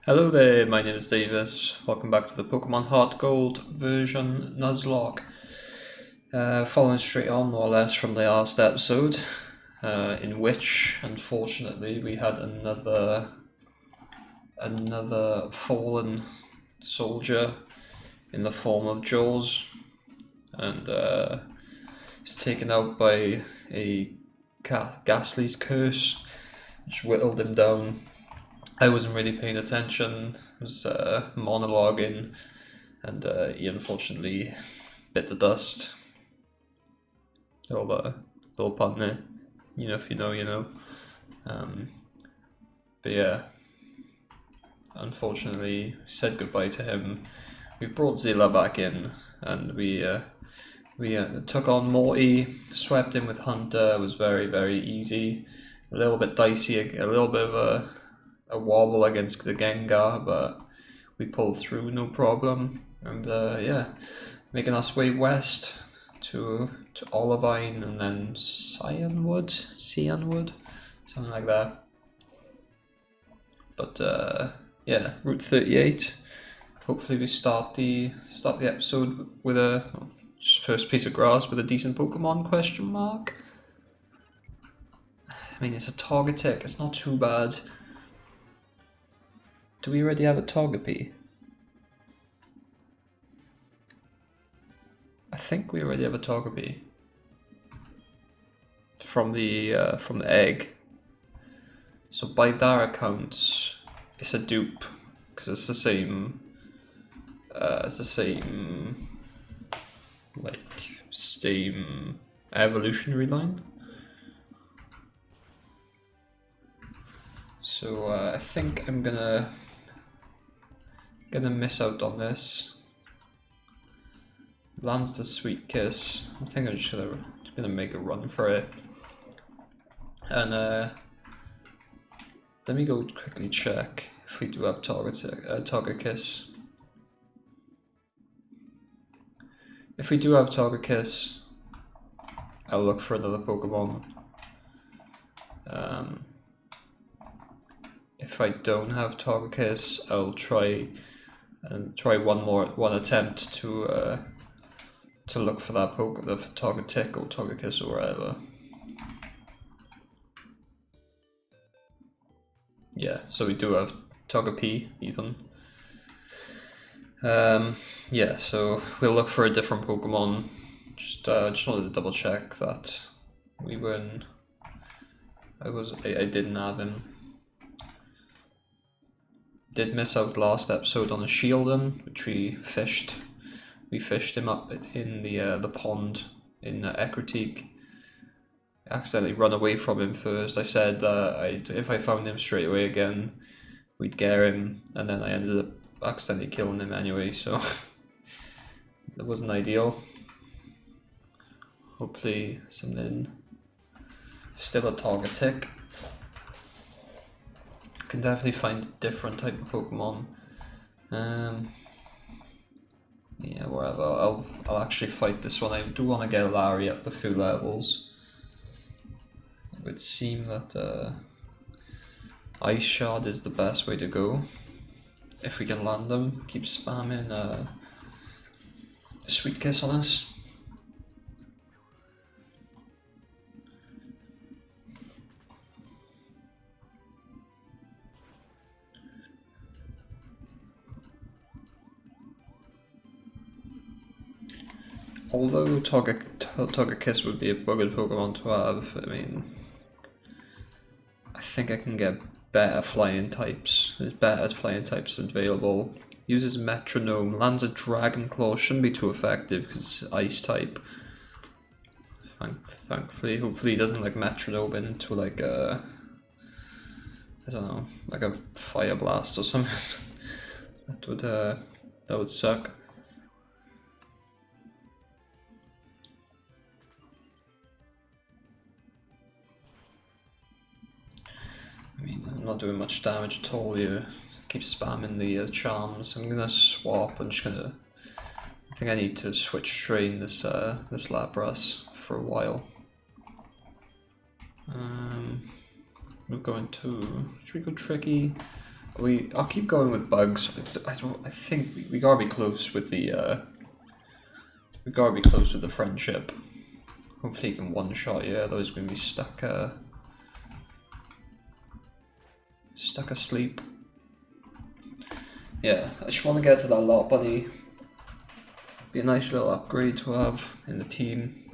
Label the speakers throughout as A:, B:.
A: Hello there, my name is Davis. Welcome back to the Pokemon Heart Gold version Nuzlocke. Following straight on more or less from the last episode, in which, unfortunately, we had another fallen soldier in the form of Jaws, and he's taken out by a Ghastly's curse, which whittled him down. I wasn't really paying attention, I was monologuing, and he unfortunately bit the dust. Little pun there, you know, if you know, you know. But yeah, unfortunately, we said goodbye to him. We've brought Zilla back in, and we took on Morty, swept him with Hunter. It was very, very easy. A little bit dicey, a little bit of a wobble against the Gengar, but we pulled through no problem. And yeah, making our way west to Olivine and then Cyanwood, something like that. But yeah, Route 38. Hopefully we start the episode with a first piece of grass with a decent Pokemon question mark. I mean, it's a Togetic, it's not too bad. Do we already have a Togepi? I think we already have a Togepi from the egg. So by that account, it's a dupe because it's the same. Same evolutionary line. So I think I'm gonna miss out on this. Lands the Sweet Kiss. I think I'm just gonna make a run for it. And let me go quickly check if we do have Togekiss. If we do have Togekiss, I'll look for another Pokemon. If I don't have Togekiss, I'll try one attempt to look for that Togetic or Togekiss or whatever. Yeah, so we do have Togepi even. Yeah, so we'll look for a different Pokemon. Just wanted to double check that we were in. I didn't have him. Did miss out last episode on a Shieldon, which we fished. We fished him up in the pond in Ecruteak. Accidentally run away from him first. I said if I found him straight away again, we'd get him, and then I ended up accidentally killing him anyway, so that wasn't ideal. Hopefully something, still a Togetic. Can definitely find a different type of Pokemon. Yeah, whatever. I'll actually fight this one. I do want to get Larry up a few levels. It would seem that Ice Shard is the best way to go. If we can land them, keep spamming Sweet Kiss on us. Although Togekiss would be a good Pokemon to have, I mean, I think I can get better flying types. There's better flying types available. Uses Metronome, lands a Dragon Claw, shouldn't be too effective because it's Ice type. Thankfully, hopefully he doesn't like Metronome into like a, I don't know, like a Fire Blast or something. that would suck. I mean, I'm not doing much damage at all here. Keep spamming the charms. I'm gonna swap. I think I need to switch strain this Lapras for a while. We're going to. Should we go Tricky? I'll keep going with bugs. I think we gotta be close with the friendship. Hopefully he can one shot you, otherwise we're gonna be stuck asleep. Yeah, I just want to get to that lot bunny. Be a nice little upgrade to have in the team.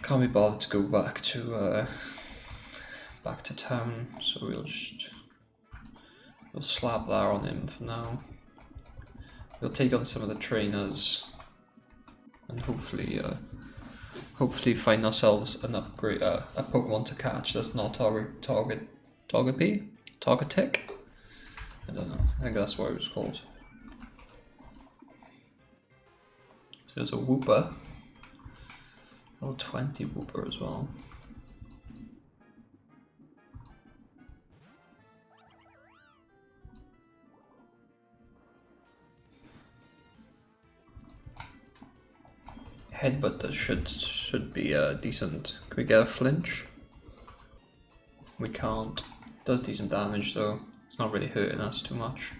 A: Can't be bothered to go back to town, so we'll slap that on him for now. We'll take on some of the trainers, and hopefully find ourselves an upgrade, a Pokemon to catch that's not Targetic. I don't know. I think that's what it was called. So there's a Wooper. Level 20 Wooper as well. Headbutt that should be decent. Can we get a flinch? We can't. Does decent damage though. It's not really hurting us too much.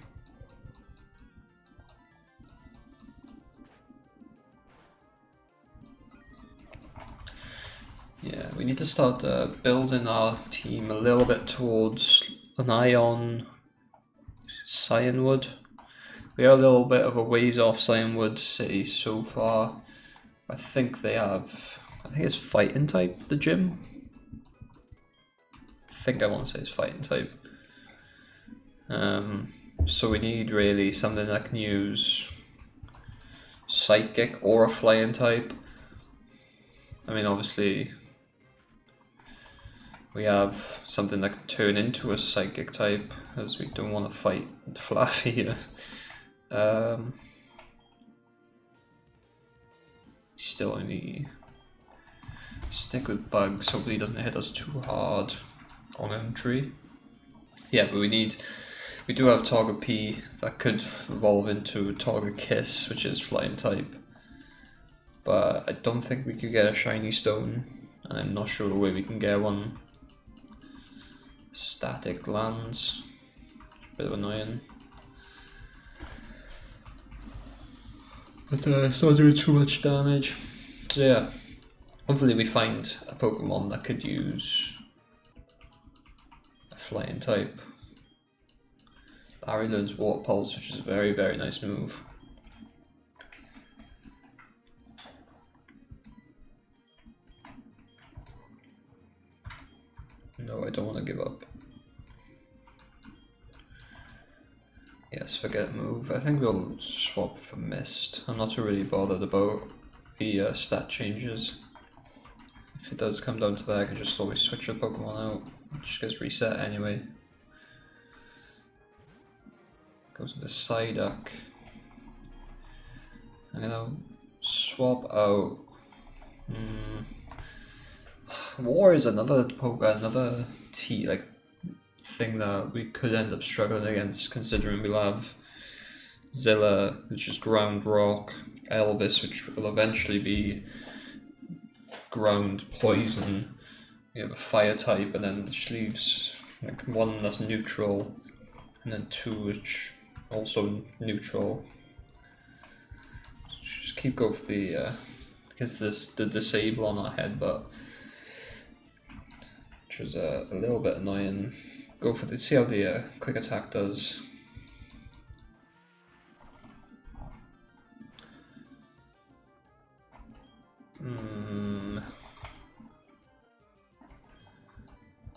A: Yeah, we need to start building our team a little bit towards an eye on Cyanwood. We are a little bit of a ways off Cyanwood City so far. I think it's fighting type, the gym. I think I want to say it's fighting type. So we need really something that can use Psychic or a flying type. I mean, obviously, we have something that can turn into a Psychic type, as we don't want to fight Fluffy here. Still only stick with bugs. Hopefully he doesn't hit us too hard on entry. Yeah, but we do have Togepi that could evolve into Togekiss, which is flying type. But I don't think we could get a shiny stone, and I'm not sure where we can get one. Static lands, bit of annoying. But it's not doing too much damage. So yeah, hopefully we find a Pokemon that could use a flying type. Barry learns Water Pulse, which is a very, very nice move. No, I don't want to give up. Yes, forget move. I think we'll swap for Mist. I'm not really bothered about the stat changes. If it does come down to that, I can just always switch a Pokemon out. It just gets reset anyway. Goes into Psyduck. I'm gonna swap out. War is another thing that we could end up struggling against, considering we'll have Zilla, which is ground rock, Elvis, which will eventually be ground poison. We have a fire type, and then which leaves like one that's neutral, and then two which also neutral. Just keep going for the because the disable on our headbutt, which was a little bit annoying. Go for the see how the quick attack does.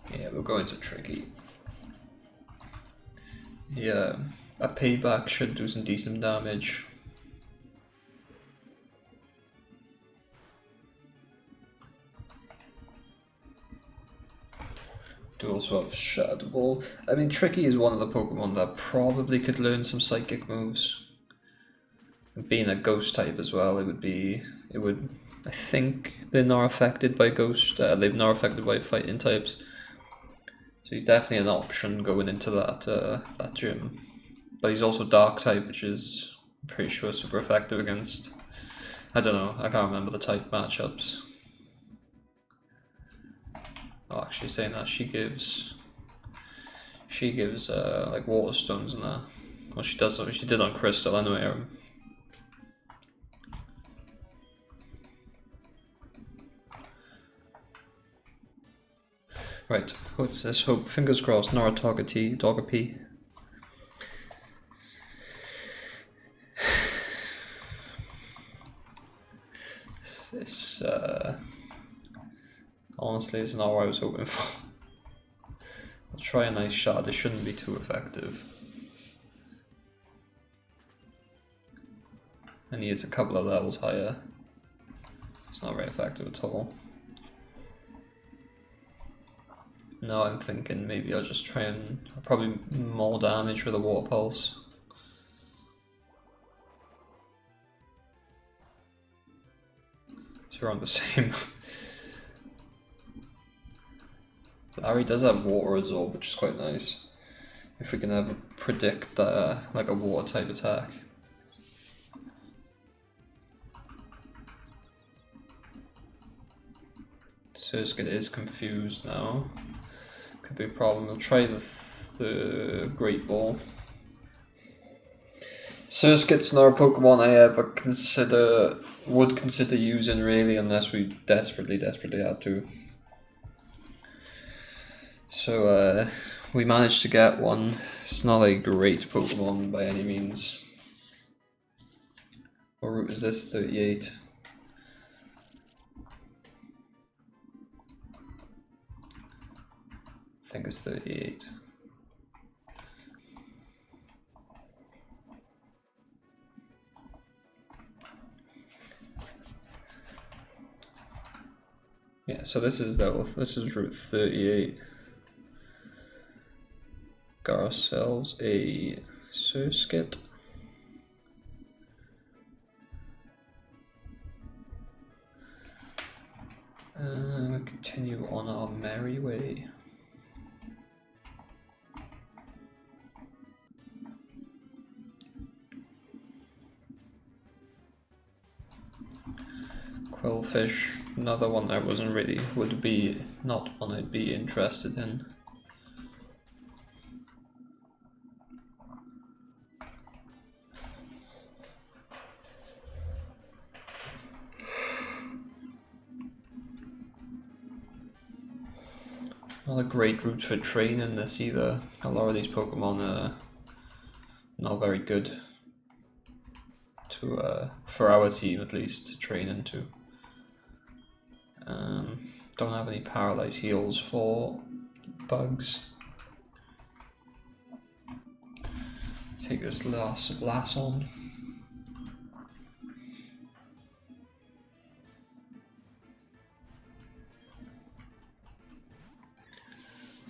A: Yeah, we'll go into tricky. Yeah, a payback should do some decent damage. Do also have Shadow Ball. I mean, Tricky is one of the Pokemon that probably could learn some Psychic moves. Being a Ghost type as well, it would. I think they're not affected by Ghost. They're not affected by fighting types. So he's definitely an option going into that gym. But he's also Dark type, which is I'm pretty sure super effective against. I don't know. I can't remember the type matchups. Oh, actually saying that, she gives like water stones and that. Well, she does. She did on Crystal anyway. Right, let's hope, fingers crossed, Noratogati. This, honestly, is not what I was hoping for. I'll try a nice shot, it shouldn't be too effective. And he is a couple of levels higher. It's not very effective at all. Now I'm thinking maybe I'll just try and probably more damage with a water pulse. So we're on the same. Larry does have water absorb, which is quite nice. If we can ever predict like a water type attack. Surskit is confused now. Could be a problem. We'll try the Great Ball. Surskit's not a Pokemon I ever would consider using really, unless we desperately had to. So we managed to get one. It's not a great Pokemon by any means. What route is this? 38. I think it's 38. Yeah, so this is route 38. Got ourselves a Surskit. Continue on our merry way. Quillfish, another one I would be interested in. Not a great route for training this either. A lot of these Pokemon are not very good to for our team at least to train into. Don't have any Paralyze heals for bugs. Take this last on.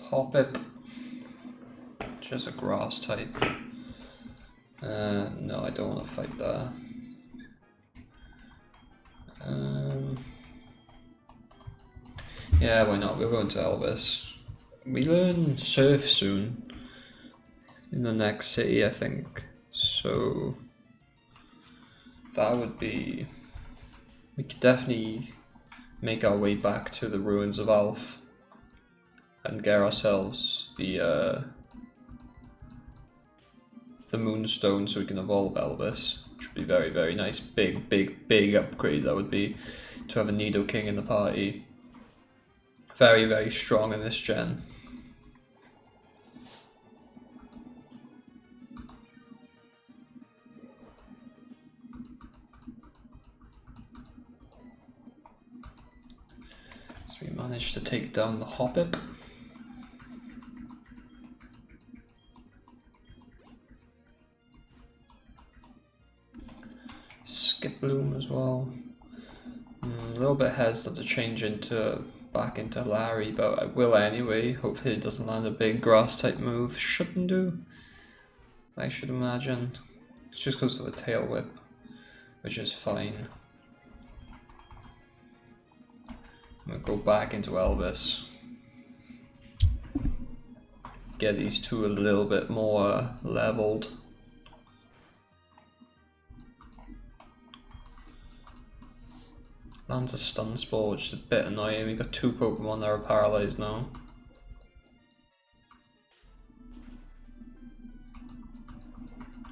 A: Hoppip, just a grass type. No, I don't want to fight that. Yeah, why not? We'll go into Elvis. We learn Surf soon in the next city, I think. So that would be. We could definitely make our way back to the ruins of Alf and get ourselves the Moonstone so we can evolve Elvis, which would be very, very nice. Big upgrade that would be to have a Nidoking in the party. Very, very strong in this gen. So we managed to take down the Hoppip. Skiploom as well. A little bit hesitant to change back into Larry, but I will anyway. Hopefully it doesn't land a big grass type move. Shouldn't do, I should imagine. It just goes for the tail whip, which is fine. I'm gonna go back into Elvis. Get these two a little bit more leveled. Bans a stun spore, which is a bit annoying. We've got 2 Pokemon that are paralyzed now.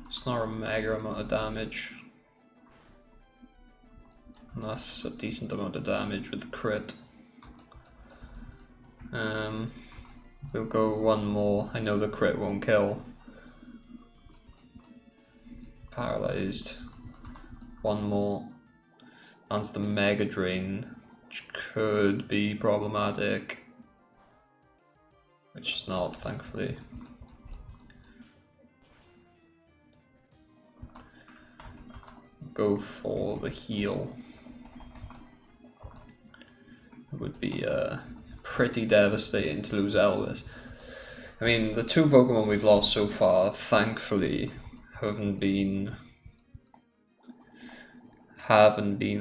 A: It's not a mega amount of damage. And that's a decent amount of damage with the crit. We'll go one more. I know the crit won't kill. Paralyzed. One more. That's the Mega Drain, which could be problematic. Which is not, thankfully. Go for the heal. It would be pretty devastating to lose Elvis. I mean, the 2 Pokemon we've lost so far, thankfully, haven't been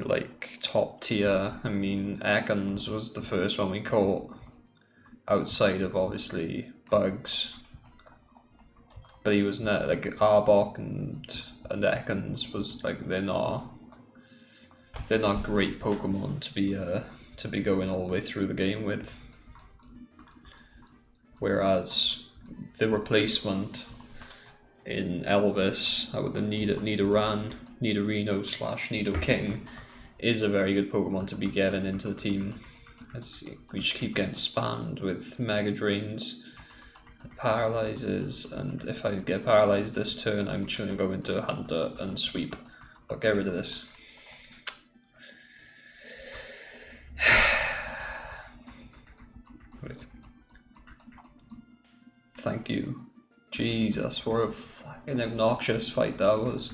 A: like top tier. I mean, Ekans was the first one we caught, outside of obviously Bugs. But he was not like Arbok and Ekans was like they're not great Pokemon to be going all the way through the game with. Whereas the replacement in Elvis, with the Nidoran, Nidorino / Nidoking, is a very good Pokemon to be getting into the team. As we just keep getting spammed with Mega Drains, paralyzes, and if I get paralyzed this turn, I'm just going to go into Hunter and sweep. But get rid of this. Wait. Thank you. Jesus, what a fucking obnoxious fight that was.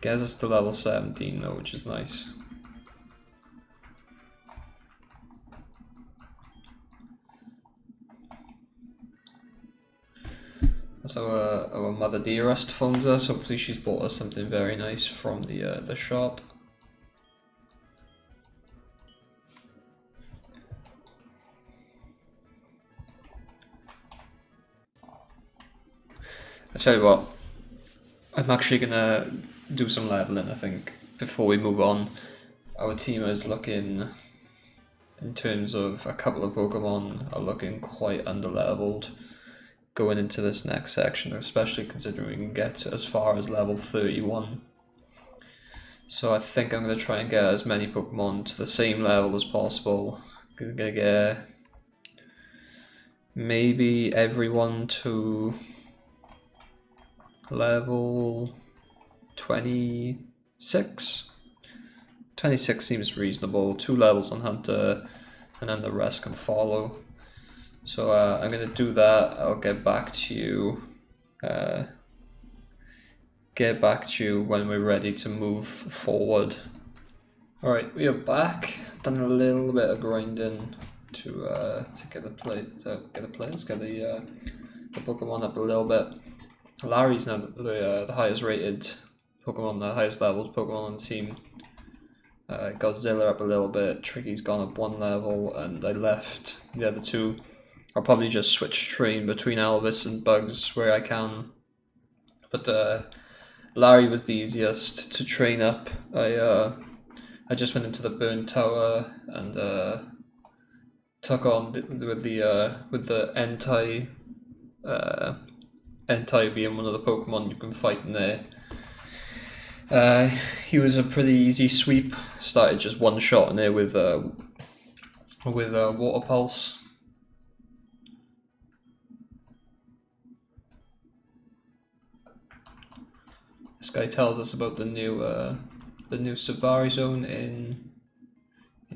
A: Gets us to level 17 though, which is nice. So our Mother Dearest phones us. Hopefully she's bought us something very nice from the shop. I tell you what, I'm actually gonna do some leveling, I think, before we move on. Our team is looking, in terms of a couple of Pokemon, are looking quite under-leveled going into this next section, especially considering we can get as far as level 31. So I think I'm going to try and get as many Pokemon to the same level as possible. I'm going to get maybe everyone to level 26. 26 seems reasonable. 2 levels on Hunter, and then the rest can follow. So I'm going to do that. I'll get back to you. When we're ready to move forward. Alright, we are back. Done a little bit of grinding to get the Pokemon up a little bit. Larry's now the highest rated Pokemon, the highest leveled Pokemon on the team. Godzilla up a little bit, Tricky's gone up 1 level, and I left the other 2. I'll probably just switch train between Elvis and Bugs where I can. But Larry was the easiest to train up. I just went into the Burn Tower and took on with the Entei being one of the Pokemon you can fight in there. He was a pretty easy sweep. Started just one shot in there with Water Pulse. This guy tells us about the new Savari Zone in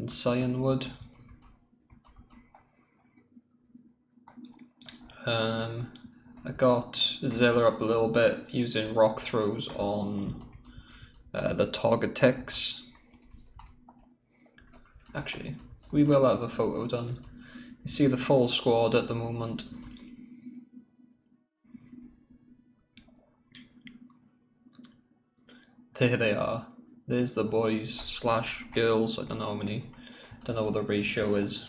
A: Cyanwood. I got Zilla up a little bit using rock throws on the Targetex. Actually, we will have a photo done. You see the full squad at the moment. There they are. There's the boys / girls. I don't know how many. Don't know what the ratio is.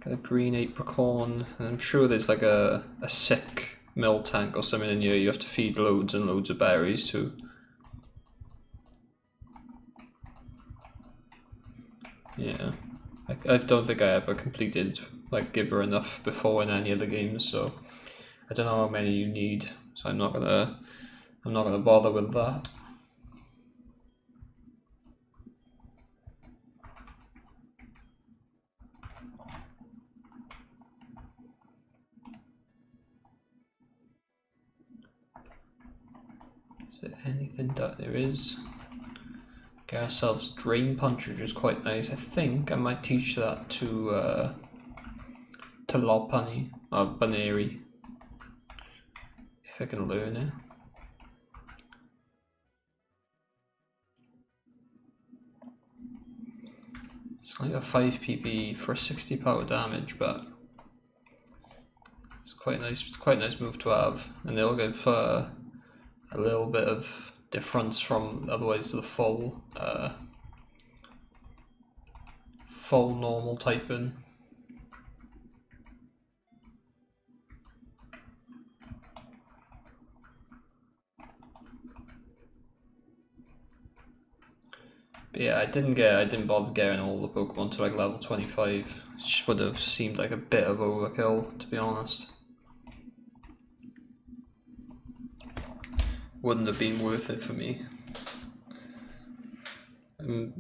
A: Got a green apricorn, and I'm sure there's like a sick mill tank or something in here you have to feed loads and loads of berries to. Yeah, I don't think I ever completed like Giver enough before in any of the games, so I don't know how many you need, so I'm not gonna bother with that. Is there anything that there is? Get ourselves Drain Punch, which is quite nice. I think I might teach that to Lopunny or Baneri if I can learn it. It's only got 5 PP for 60 power damage, but it's quite nice. It's quite a nice move to have, and it'll give a little bit of difference from otherwise the full normal typing. But yeah, I didn't bother getting all the Pokemon to like level 25. It just would have seemed like a bit of overkill, to be honest. Wouldn't have been worth it for me. Right,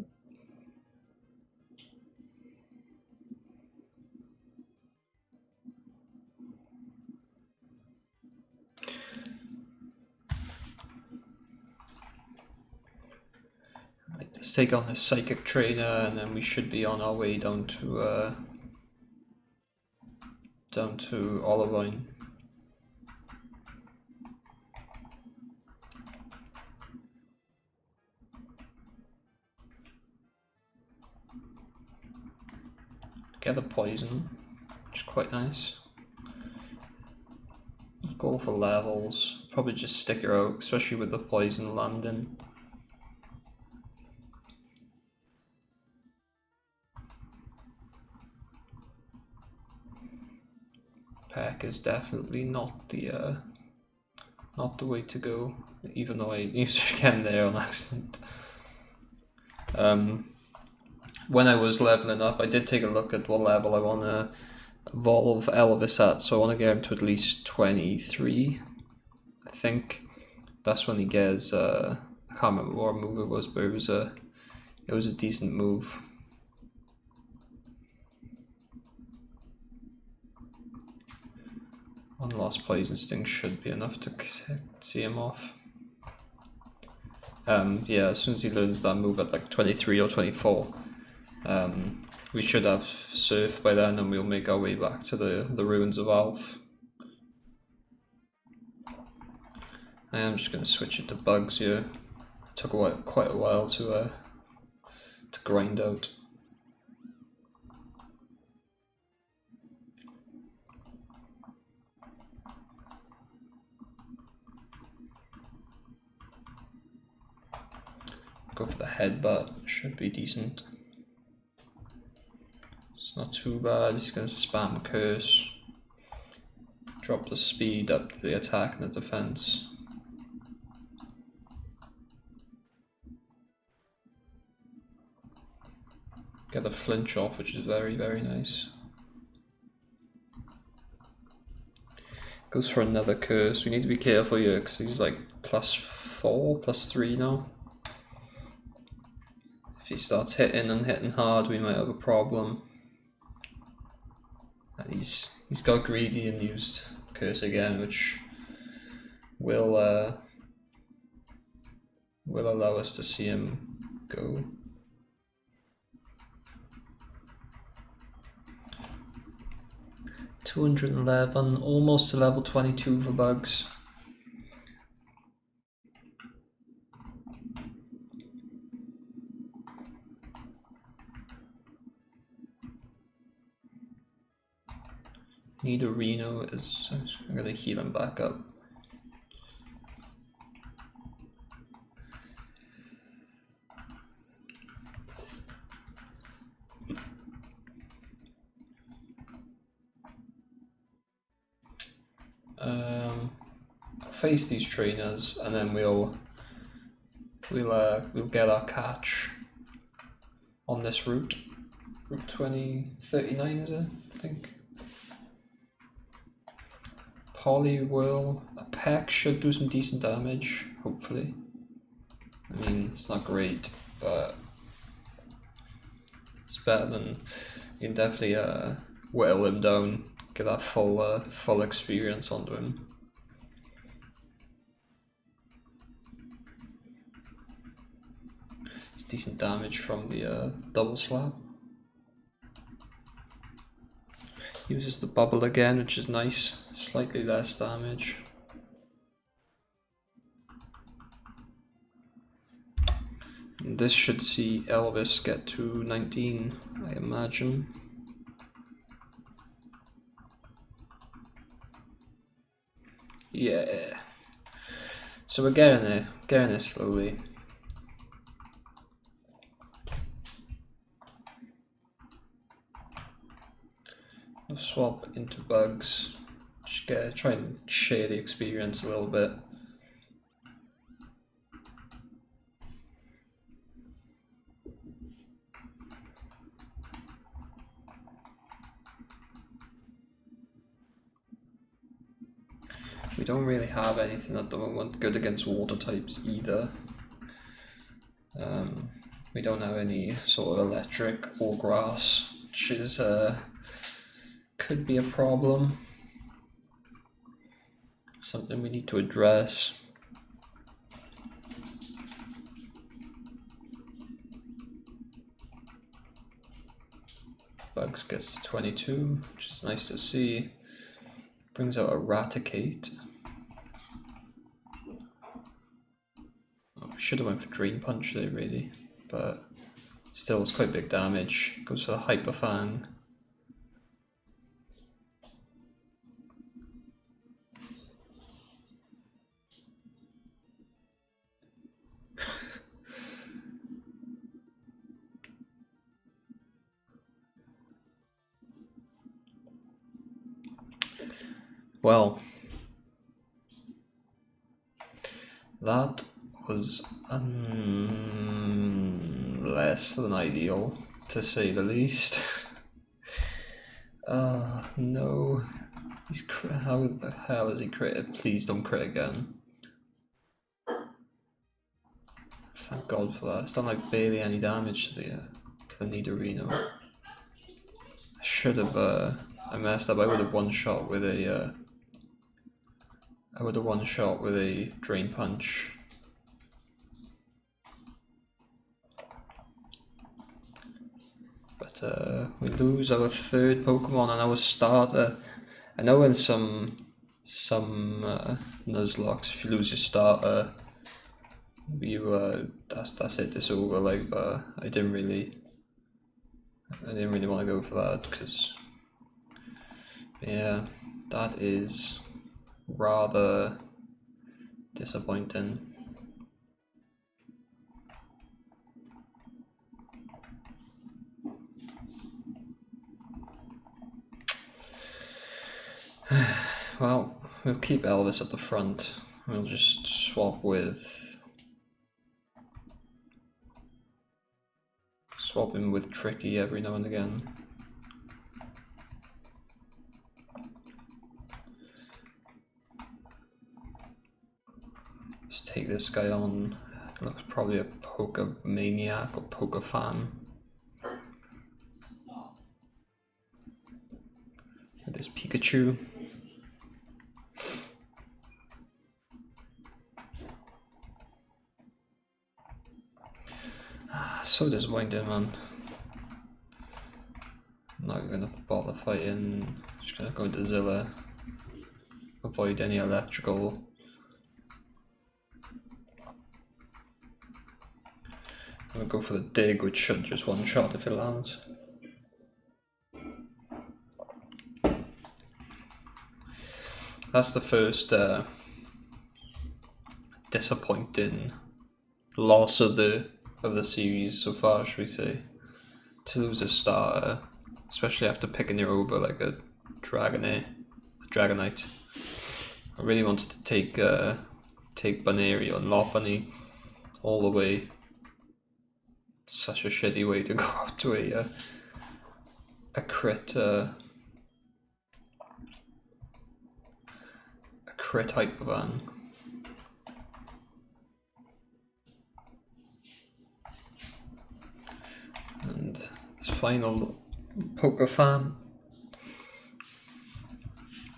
A: let's take on this Psychic Trainer, and then we should be on our way down to Olivine. Get the poison, which is quite nice. Go for levels, probably just stick her out, especially with the poison landing. Peck is definitely not the way to go, even though I used her again there on accident. When I was leveling up, I did take a look at what level I want to evolve Elvis at, so I want to get him to at least 23. I think that's when he gets, I can't remember what move it was, but it was a decent move. One lost Poison Sting should be enough to see him off. Yeah, as soon as he learns that move at like 23 or 24, we should have Surf by then, and we'll make our way back to the ruins of Alf. I am just going to switch it to Bugs here. It took quite a while to grind out. Go for the headbutt, should be decent. It's not too bad. He's going to spam Curse, drop the speed up to the attack and the defense. Get the flinch off, which is very, very nice. Goes for another Curse. We need to be careful here because he's like +4, +3 now. If he starts hitting hard, we might have a problem. And he's got greedy and used Curse again, which will allow us to see him go. $211, almost to level 22 for Bugs. Need a Reno, I'm gonna heal him back up. face these trainers, and then we'll get our catch on this route. Route 2039 is it? I think. Poliwhirl, a peck should do some decent damage, hopefully. I mean, it's not great, but it's better than, you can definitely whittle him down, get that full experience onto him. It's decent damage from the double slap. Uses the bubble again, which is nice, slightly less damage. And this should see Elvis get to 19, I imagine. Yeah. So we're getting there slowly. We'll swap into bugs. Just try and share the experience a little bit. We don't really have anything at the moment good against water types either. We don't have any sort of electric or grass, which is could be a problem. Something we need to address. Bugs gets to 22, which is nice to see. Brings out Eradicate. Oh, should have went for Drain Punch there really, but still it's quite big damage. Goes for the Hyper Fang. Well, that was less than ideal, to say the least. No. How the hell is he critted? Please don't crit again. Thank God for that. It's done like barely any damage to the Nidorino. I should have, I messed up. I would have one-shot with a, Drain Punch. But we lose our third Pokemon and our starter. I know in some Nuzlocks, if you lose your starter, that's it. It's over. Like, but I didn't really want to go for that because, yeah, that is rather disappointing. Well, we'll keep Elvis at the front. We'll just swap him with Tricky every now and again. Let's take this guy on. Looks probably a Poke Maniac or Poke Fan. With this Pikachu. So disappointing, man. I'm not gonna bother fighting. Just gonna go into Zilla. Avoid any electrical. I'm gonna go for the dig, which should just one shot if it lands. That's the first disappointing loss of the series so far, should we say? To lose a starter, especially after picking her over like a Dragonite I really wanted to take Baneri on Lopunny all the way. Such a shitty way to go out to a crit Hyper Van. And his final Pokefan.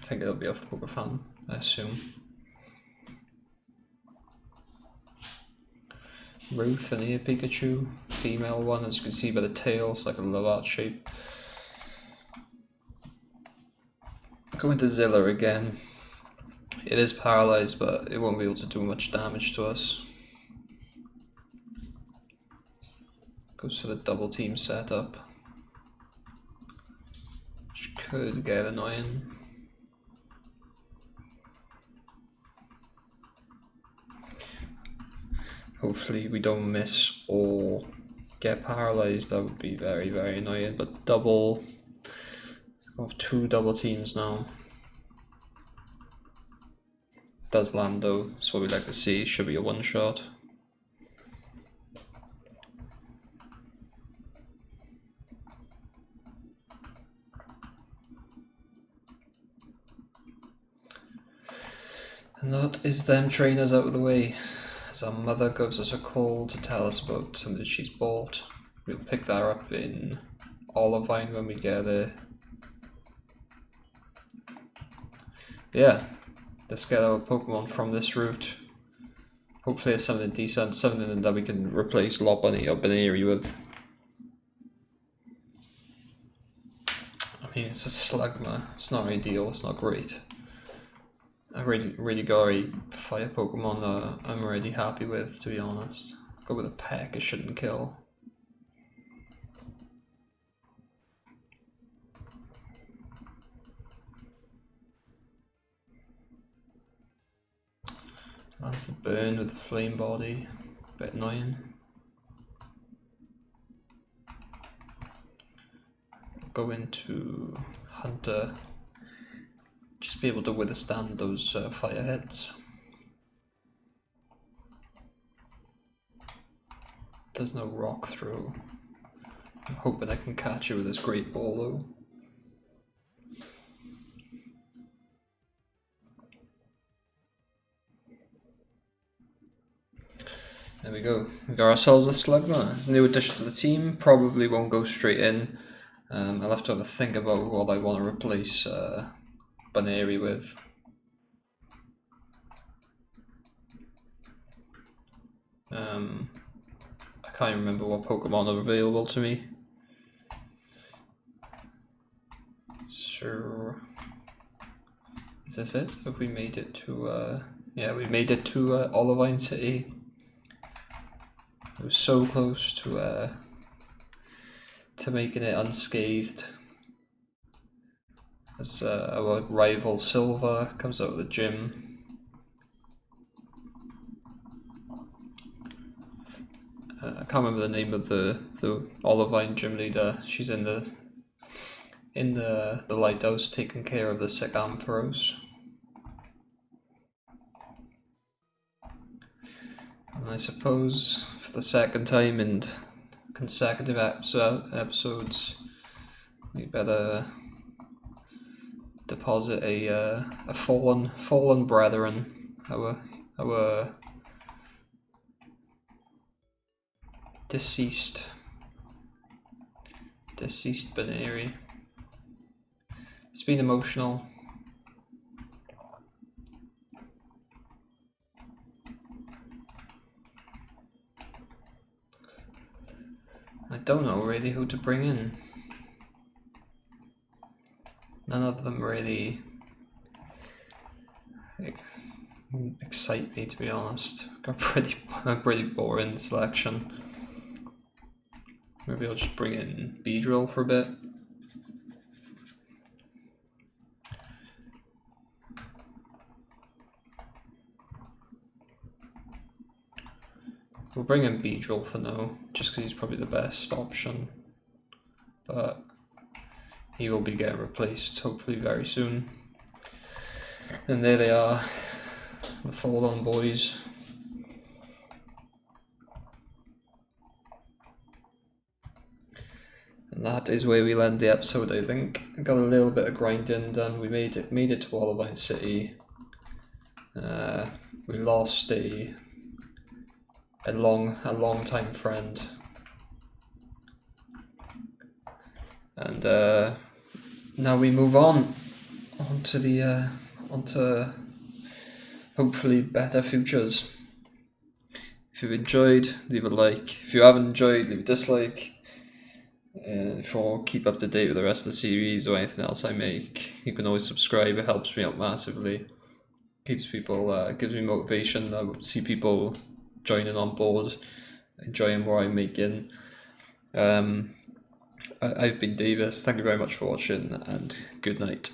A: I think it'll be a Pokefan, I assume. Ruth and a Pikachu, female one, as you can see by the tail, it's like a love shape. Go into Zilla again. It is paralyzed, but it won't be able to do much damage to us. Goes for the double team setup, which could get annoying. Hopefully we don't miss or get paralyzed. That would be very, very annoying. But double, of 2 double teams now. Does land though, that's what we like to see. Should be a one shot. And that is them trainers out of the way. As our mother gives us a call to tell us about something she's bought. We'll pick that up in Olivine when we get there. Yeah, let's get our Pokemon from this route. Hopefully it's something decent, something that we can replace Lopunny or Baneri with. I mean, it's a Slugma, it's not ideal, it's not great. I really got a fire Pokemon that I'm really happy with, to be honest. Go with a Peck, it shouldn't kill. That's the burn with the flame body, a bit annoying. Go into Hunter. Just be able to withstand those fire hits. There's no rock throw. I'm hoping I can catch it with this great ball though. There we go. We got ourselves a Slugma. It's a new addition to the team. Probably won't go straight in. I'll have to have a think about what I want to replace Baneri with. I can't remember what Pokemon are available to me. So, is this it? Have we made it to? Yeah, we made it to Olivine City. It was so close to making it unscathed. As our rival Silver comes out of the gym. I can't remember the name of the Olivine gym leader. She's in the lighthouse taking care of the sick Ampharos. And I suppose for the second time in consecutive episodes, we better deposit a fallen brethren, our deceased Baneri. It's been emotional. I don't know really who to bring in. None of them really excite me, to be honest. Got a pretty boring selection. Maybe I'll just bring in Beedrill for a bit. We'll bring in Beedrill for now, just because he's probably the best option. But he will be getting replaced hopefully very soon. And there they are, the Fallen Boys. And that is where we'll end the episode, I think. I got a little bit of grinding done. We made it to Wallabine City. We lost a long time friend. And now we move on onto hopefully better futures. If you've enjoyed, leave a like. If you haven't enjoyed, leave a dislike. And if you want to keep up to date with the rest of the series or anything else I make, you can always subscribe. It helps me out massively. Keeps people, gives me motivation. I see people joining on board, enjoying what I'm making. I've been Davis. Thank you very much for watching, and good night.